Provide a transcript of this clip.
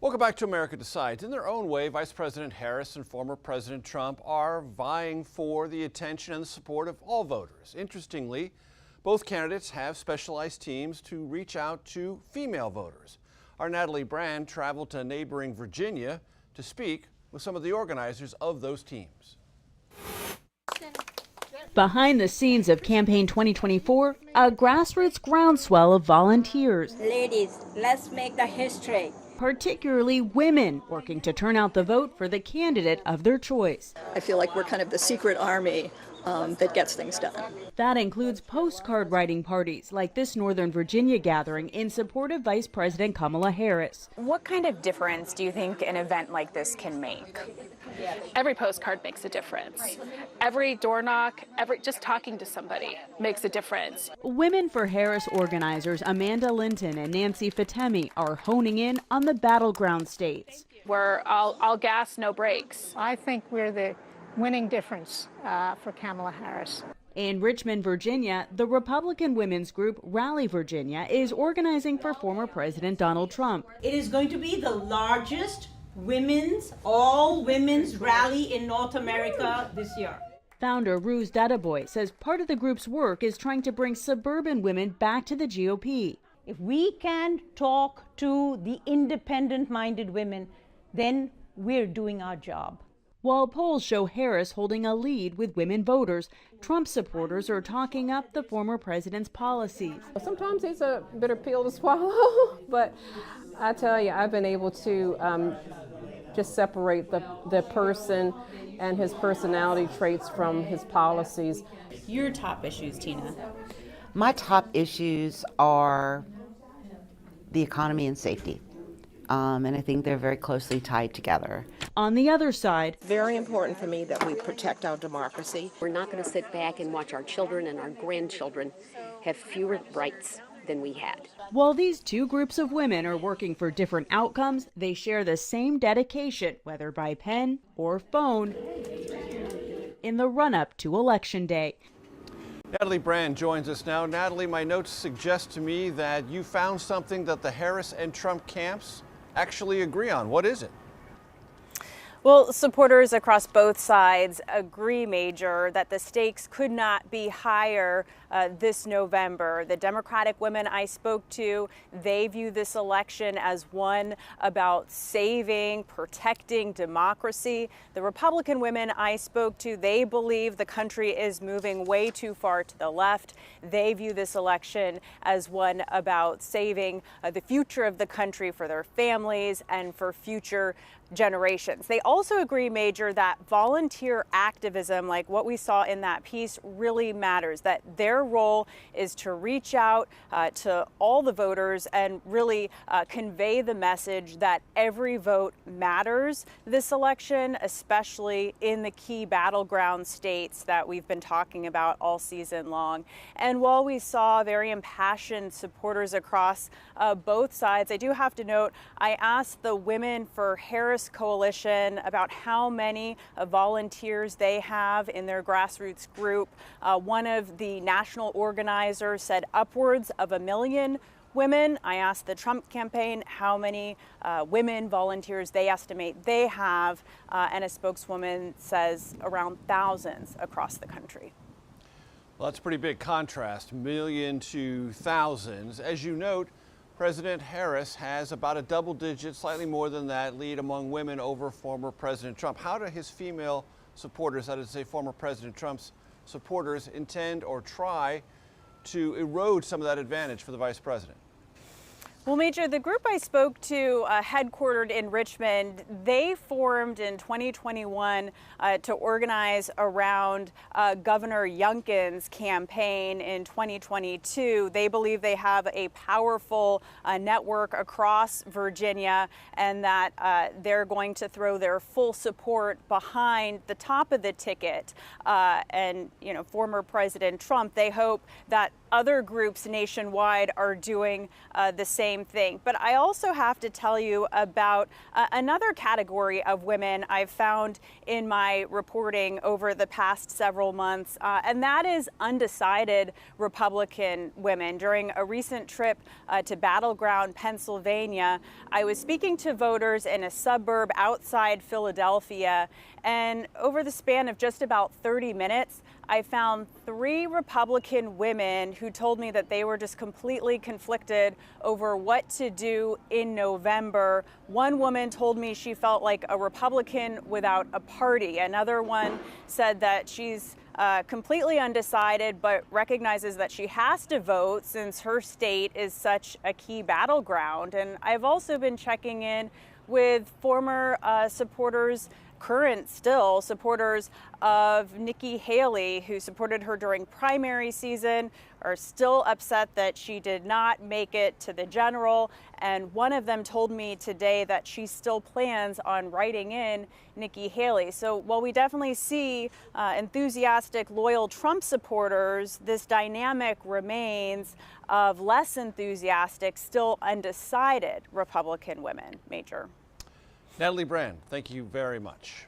Welcome back to America Decides. In their own way, Vice President Harris and former President Trump are vying for the attention and the support of all voters. Interestingly, both candidates have specialized teams to reach out to female voters. Our Natalie Brand traveled to neighboring Virginia to speak with some of the organizers of those teams. Behind the scenes of Campaign 2024, a grassroots groundswell of volunteers. Ladies, let's make the history. Particularly women working to turn out the vote for the candidate of their choice. I feel like we're kind of the secret army that gets things done. That includes postcard writing parties like this Northern Virginia gathering in support of Vice President Kamala Harris. What kind of difference do you think an event like this can make? Every postcard makes a difference. Every door knock, just talking to somebody makes a difference. Women for Harris organizers Amanda Linton and Nancy Fatemi are honing in on the battleground states. We're all gas, no brakes. I think we're the winning difference for Kamala Harris. In Richmond, Virginia, the Republican women's group Rally Virginia is organizing for former President Donald Trump. It is going to be the largest all women's rally in North America this year. Founder Ruse Dadaboy says part of the group's work is trying to bring suburban women back to the GOP. If we can talk to the independent-minded women, then we're doing our job. While polls show Harris holding a lead with women voters, Trump supporters are talking up the former president's policies. Sometimes it's a bitter pill to swallow, but I tell you, I've been able to just separate the person and his personality traits from his policies. Your top issues, Tina? My top issues are the economy and safety. And I think they're very closely tied together. On the other side, very important for me that we protect our democracy. We're not going to sit back and watch our children and our grandchildren have fewer rights than we had. While these two groups of women are working for different outcomes, they share the same dedication, whether by pen or phone, in the run-up to Election Day. Natalie Brand joins us now. Natalie, my notes suggest to me that you found something that the Harris and Trump camps actually agree on. What is it? Well, supporters across both sides agree, Major, that the stakes could not be higher this November. The Democratic women I spoke to, they view this election as one about saving, protecting democracy. The Republican women I spoke to, they believe the country is moving way too far to the left. They view this election as one about saving the future of the country for their families and for future generations. They also agree, Major, that volunteer activism, like what we saw in that piece, really matters, that their role is to reach out to all the voters and really convey the message that every vote matters this election, especially in the key battleground states that we've been talking about all season long. And while we saw very impassioned supporters across both sides, I do have to note, I asked the Women for Harris Coalition about how many volunteers they have in their grassroots group. One of the national organizers said upwards of 1 million women. I asked the Trump campaign how many women volunteers they estimate they have, and a spokeswoman says around thousands across the country. Well, that's a pretty big contrast, 1 million to thousands. As you note, President Harris has about a double-digit, slightly more than that, lead among women over former President Trump. How do his female supporters, that is to say former President Trump's supporters, intend or try to erode some of that advantage for the vice president? Well, Major, the group I spoke to, headquartered in Richmond, they formed in 2021 to organize around Governor Youngkin's campaign in 2022. They believe they have a powerful network across Virginia and that they're going to throw their full support behind the top of the ticket. And, you know, former President Trump, they hope that other groups nationwide are doing the same. same thing. But I also have to tell you about another category of women I've found in my reporting over the past several months, and that is undecided Republican women. During a recent trip to Battleground, Pennsylvania, I was speaking to voters in a suburb outside Philadelphia, and over the span of just about 30 minutes, I found 3 Republican women who told me that they were just completely conflicted over what to do in November. One woman told me she felt like a Republican without a party. Another one said that she's completely undecided, but recognizes that she has to vote since her state is such a key battleground. And I've also been checking in with former supporters, current still supporters of Nikki Haley, who supported her during primary season, are still upset that she did not make it to the general. And one of them told me today that she still plans on writing in Nikki Haley. So while we definitely see enthusiastic, loyal Trump supporters, this dynamic remains of less enthusiastic, still undecided Republican women. Major. Natalie Brand, thank you very much.